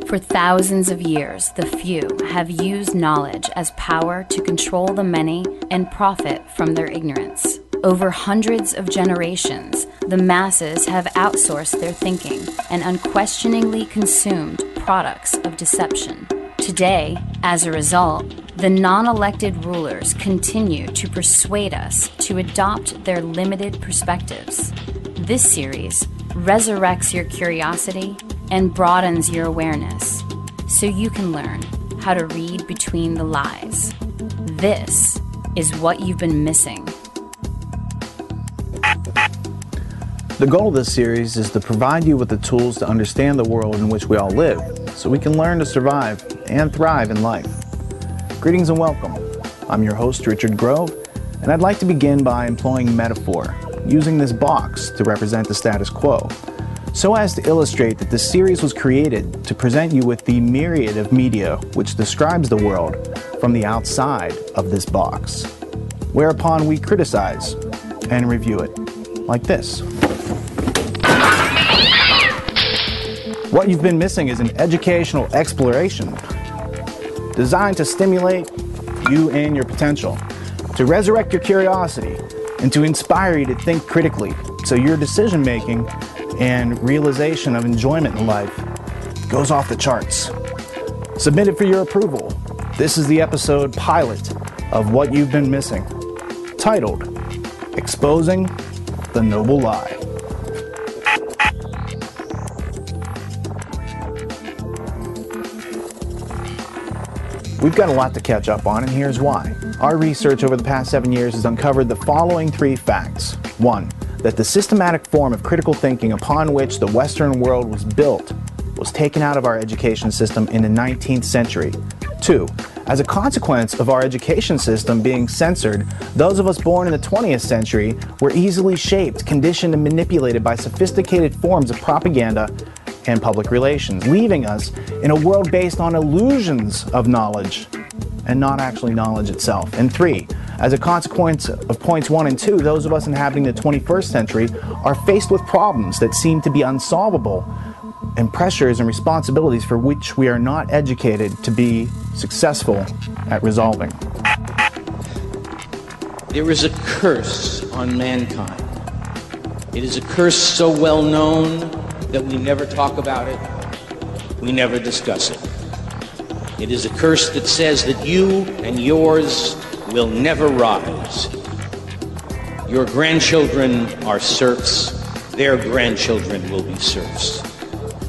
For thousands of years, the few have used knowledge as power to control the many and profit from their ignorance. Over hundreds of generations, the masses have outsourced their thinking and unquestioningly consumed products of deception. Today, as a result, the non-elected rulers continue to persuade us to adopt their limited perspectives. This series resurrects your curiosity and broadens your awareness so you can learn how to read between the lies. This is what you've been missing. The goal of this series is to provide you with the tools to understand the world in which we all live, so we can learn to survive and thrive in life. Greetings and welcome. I'm your host, Richard Grove, and I'd like to begin by employing metaphor, using this box to represent the status quo, so as to illustrate that this series was created to present you with the myriad of media which describes the world from the outside of this box, whereupon we criticize and review it, like this. What you've been missing is an educational exploration designed to stimulate you and your potential, to resurrect your curiosity, and to inspire you to think critically so your decision-making and realization of enjoyment in life goes off the charts. Submitted for your approval, this is the episode pilot of What You've Been Missing, titled Exposing the Noble Lie. We've got a lot to catch up on, and here's why. Our research over the past 7 years has uncovered the following 3 facts. 1, that the systematic form of critical thinking upon which the Western world was built was taken out of our education system in the 19th century. 2, as a consequence of our education system being censored, those of us born in the 20th century were easily shaped, conditioned, and manipulated by sophisticated forms of propaganda and public relations, leaving us in a world based on illusions of knowledge and not actually knowledge itself. And 3, as a consequence of points 1 and 2, those of us inhabiting the 21st century are faced with problems that seem to be unsolvable and pressures and responsibilities for which we are not educated to be successful at resolving. There is a curse on mankind. It is a curse so well known that we never talk about it, we never discuss it. It is a curse that says that you and yours will never rise. Your grandchildren are serfs, their grandchildren will be serfs.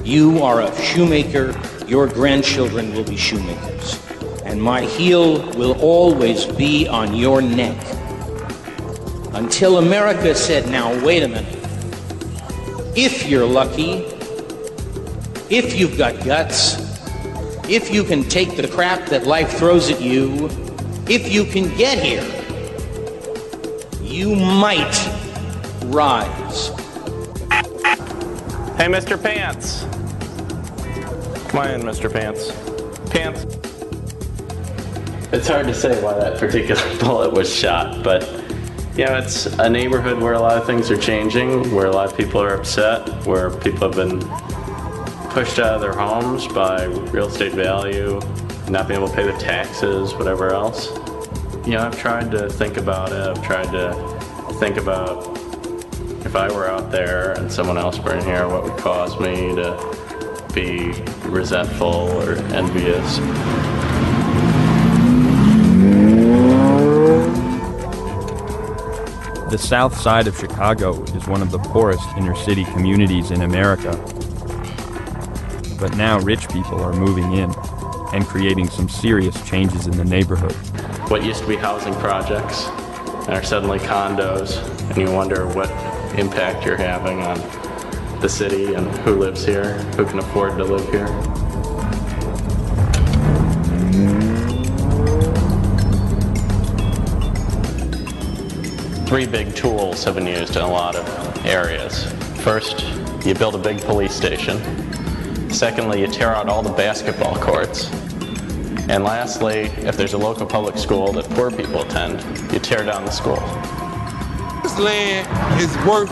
You are a shoemaker, your grandchildren will be shoemakers. And my heel will always be on your neck. Until America said, now wait a minute. If you're lucky, if you've got guts, if you can take the crap that life throws at you, if you can get here, you might rise. Hey, Mr. Pants. Come on in, Mr. Pants. Pants. It's hard to say why that particular bullet was shot, but you know, it's a neighborhood where a lot of things are changing, where a lot of people are upset, where people have been pushed out of their homes by real estate value, not being able to pay the taxes, whatever else. You know, I've tried to think about it. I've tried to think about if I were out there and someone else were in here, what would cause me to be resentful or envious. The south side of Chicago is one of the poorest inner-city communities in America. But now rich people are moving in and creating some serious changes in the neighborhood. What used to be housing projects are suddenly condos, and you wonder what impact you're having on the city and who lives here, who can afford to live here. Three big tools have been used in a lot of areas. First, you build a big police station. Secondly, you tear out all the basketball courts. And lastly, if there's a local public school that poor people attend, you tear down the school. This land is worth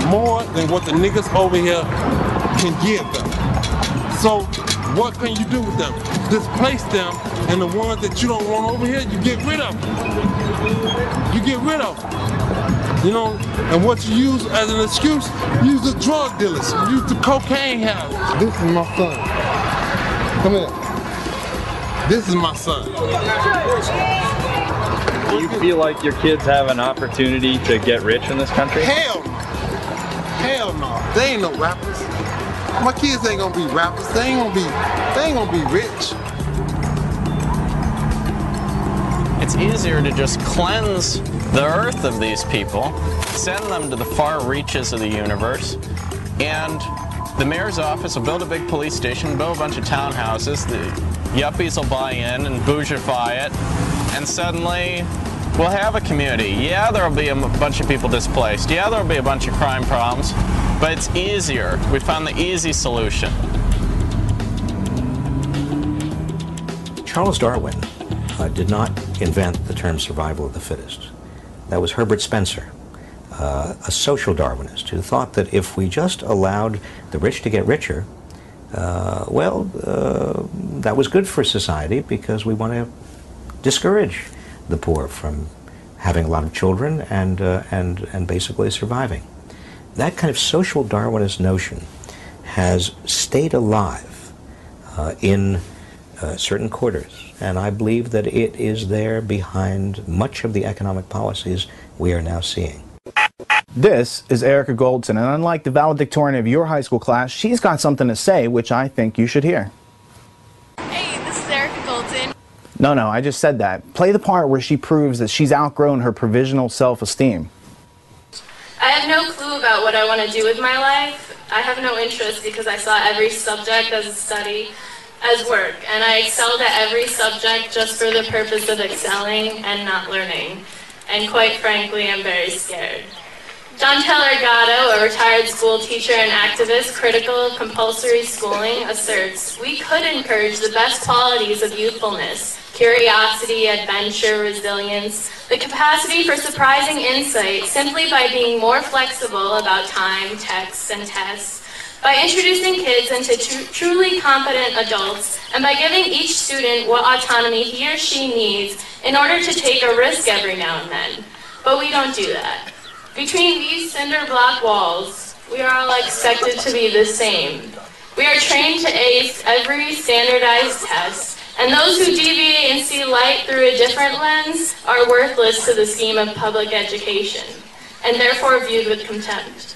more than what the niggas over here can give them. So What can you do with them? Displace them, and the ones that you don't want over here, you get rid of them. You get rid of them. You know, and what you use as an excuse, use the drug dealers, use the cocaine houses. This is my son. Come here. This is my son. Do you feel like your kids have an opportunity to get rich in this country? Hell no. Hell no. They ain't no rappers. My kids ain't gonna be rappers. They ain't gonna be rich. It's easier to just cleanse the earth of these people, send them to the far reaches of the universe, and the mayor's office will build a big police station, build a bunch of townhouses, the yuppies will buy in and bourgeoify it, and suddenly we'll have a community. Yeah, there'll be a bunch of people displaced. Yeah, there'll be a bunch of crime problems, but it's easier. We found the easy solution. Charles Darwin did not invent the term survival of the fittest. That was Herbert Spencer, a social Darwinist who thought that if we just allowed the rich to get richer, that was good for society because we want to discourage the poor from having a lot of children and basically surviving. That kind of social Darwinist notion has stayed alive in certain quarters, and I believe that it is there behind much of the economic policies we are now seeing. This is Erica Goldson, and unlike the valedictorian of your high school class, she's got something to say which I think you should hear. Hey, this is Erica Goldson. No, I just said that. Play the part where she proves that she's outgrown her provisional self-esteem. I have no clue about what I want to do with my life. I have no interest because I saw every subject as a study, as work, and I excelled at every subject just for the purpose of excelling and not learning. And quite frankly, I'm very scared. John Taylor Gatto, a retired school teacher and activist critical of compulsory schooling, asserts, "We could encourage the best qualities of youthfulness, curiosity, adventure, resilience, the capacity for surprising insight simply by being more flexible about time, texts, and tests, by introducing kids into truly competent adults, and by giving each student what autonomy he or she needs in order to take a risk every now and then." But we don't do that. Between these cinder block walls, we are all expected to be the same. We are trained to ace every standardized test, and those who deviate and see light through a different lens are worthless to the scheme of public education, and therefore viewed with contempt.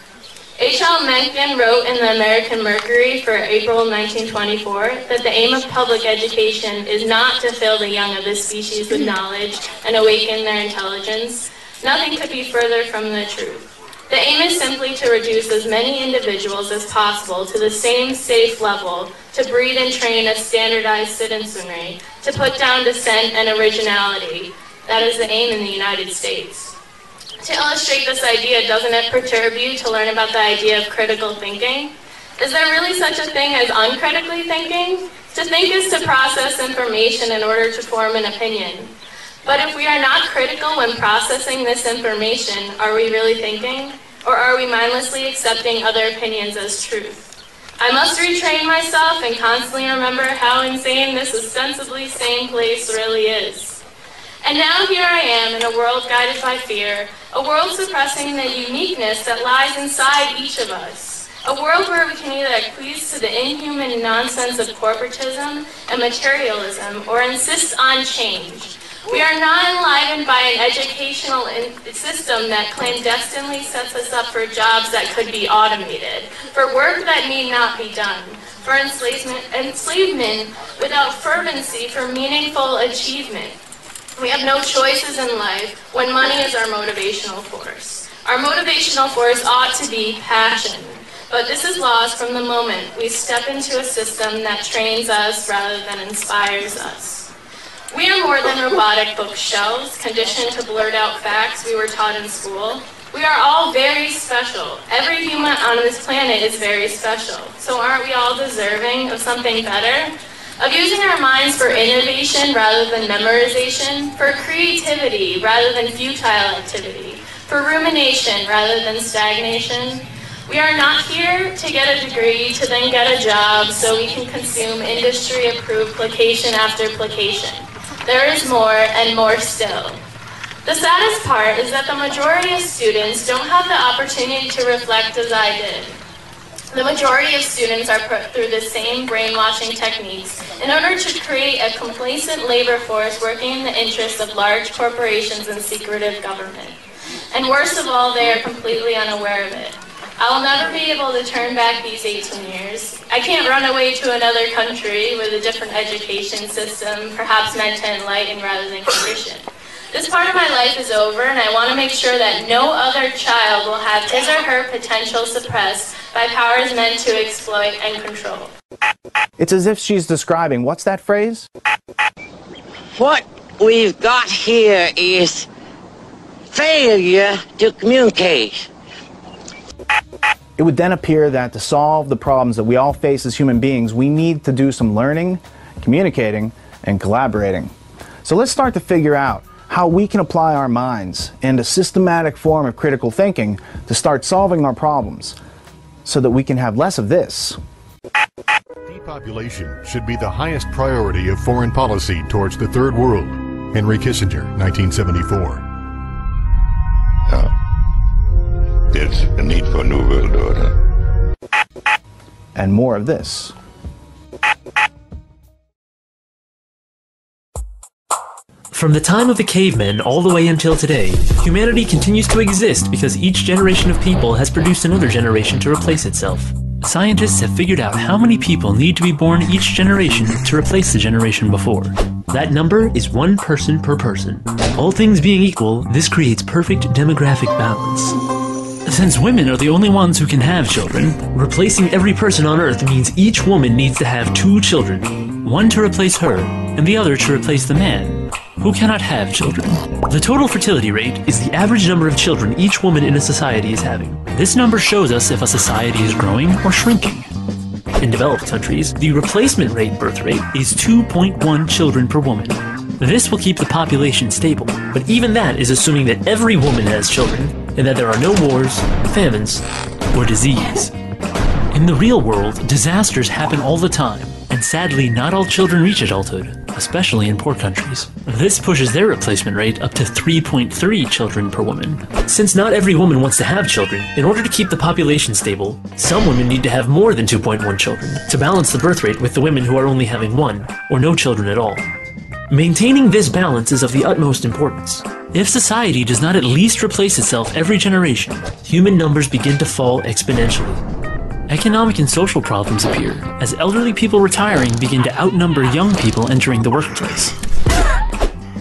H.L. Mencken wrote in the American Mercury for April 1924 that the aim of public education is not to fill the young of this species with knowledge and awaken their intelligence. Nothing could be further from the truth. The aim is simply to reduce as many individuals as possible to the same safe level, to breed and train a standardized citizenry, to put down dissent and originality. That is the aim in the United States. To illustrate this idea, doesn't it perturb you to learn about the idea of critical thinking? Is there really such a thing as uncritically thinking? To think is to process information in order to form an opinion. But if we are not critical when processing this information, are we really thinking? Or are we mindlessly accepting other opinions as truth? I must retrain myself and constantly remember how insane this ostensibly sane place really is. And now here I am in a world guided by fear, a world suppressing the uniqueness that lies inside each of us, a world where we can either acquiesce to the inhuman nonsense of corporatism and materialism or insist on change. We are not enlivened by an educational system that clandestinely sets us up for jobs that could be automated, for work that need not be done, for enslavement without fervency for meaningful achievement. We have no choices in life when money is our motivational force. Our motivational force ought to be passion, but this is lost from the moment we step into a system that trains us rather than inspires us. We are more than robotic bookshelves, conditioned to blurt out facts we were taught in school. We are all very special. Every human on this planet is very special. So aren't we all deserving of something better? Of using our minds for innovation rather than memorization, for creativity rather than futile activity, for rumination rather than stagnation? We are not here to get a degree to then get a job so we can consume industry-approved placation after placation. There is more and more still. The saddest part is that the majority of students don't have the opportunity to reflect as I did. The majority of students are put through the same brainwashing techniques in order to create a complacent labor force working in the interests of large corporations and secretive government. And worst of all, they are completely unaware of it. I will never be able to turn back these 18 years. I can't run away to another country with a different education system, perhaps meant to enlighten rather than condition. This part of my life is over, and I want to make sure that no other child will have his or her potential suppressed by powers meant to exploit and control. It's as if she's describing, what's that phrase? What we've got here is failure to communicate. It would then appear that to solve the problems that we all face as human beings, we need to do some learning, communicating, and collaborating. So let's start to figure out how we can apply our minds and a systematic form of critical thinking to start solving our problems so that we can have less of this. Depopulation should be the highest priority of foreign policy towards the Third World. Henry Kissinger, 1974. There's a need for a new world order. And more of this. From the time of the cavemen all the way until today, humanity continues to exist because each generation of people has produced another generation to replace itself. Scientists have figured out how many people need to be born each generation to replace the generation before. That number is 1 person per person. All things being equal, this creates perfect demographic balance. Since women are the only ones who can have children, replacing every person on Earth means each woman needs to have 2 children, one to replace her, and the other to replace the man, who cannot have children. The total fertility rate is the average number of children each woman in a society is having. This number shows us if a society is growing or shrinking. In developed countries, the replacement rate birth rate is 2.1 children per woman. This will keep the population stable, but even that is assuming that every woman has children and that there are no wars, famines, or disease. In the real world, disasters happen all the time, and sadly not all children reach adulthood, especially in poor countries. This pushes their replacement rate up to 3.3 children per woman. Since not every woman wants to have children, in order to keep the population stable, some women need to have more than 2.1 children to balance the birth rate with the women who are only having 1 or no children at all. Maintaining this balance is of the utmost importance. If society does not at least replace itself every generation, human numbers begin to fall exponentially. Economic and social problems appear as elderly people retiring begin to outnumber young people entering the workplace.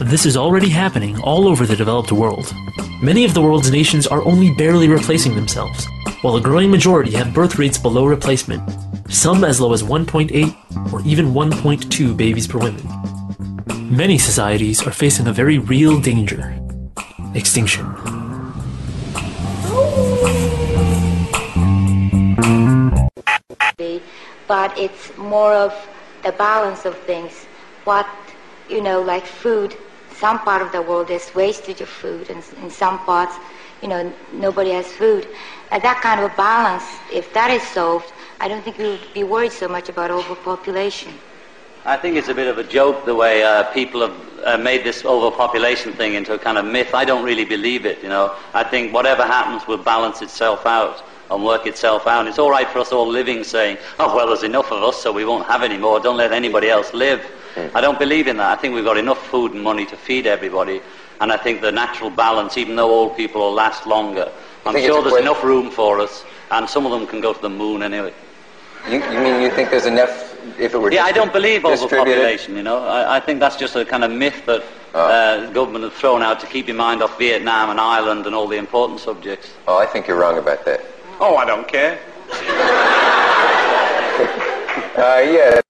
This is already happening all over the developed world. Many of the world's nations are only barely replacing themselves, while a growing majority have birth rates below replacement, some as low as 1.8 or even 1.2 babies per woman. Many societies are facing a very real danger: extinction. But it's more of the balance of things. What, like food, some part of the world there's wastage of food, and in some parts, nobody has food. And that kind of a balance, if that is solved, I don't think we would be worried so much about overpopulation. I think it's a bit of a joke the way people have made this overpopulation thing into a kind of myth. I don't really believe it, I think whatever happens will balance itself out and work itself out. And it's all right for us all living saying, oh, well, there's enough of us, so we won't have any more. Don't let anybody else live. I don't believe in that. I think we've got enough food and money to feed everybody. And I think the natural balance, even though old people will last longer, I'm sure there's enough room for us, and some of them can go to the moon anyway. You mean you think there's enough, if it were I don't believe overpopulation, I think that's just a kind of myth that the government have thrown out to keep your mind off Vietnam and Ireland and all the important subjects. Oh, I think you're wrong about that. Oh, I don't care. Yeah.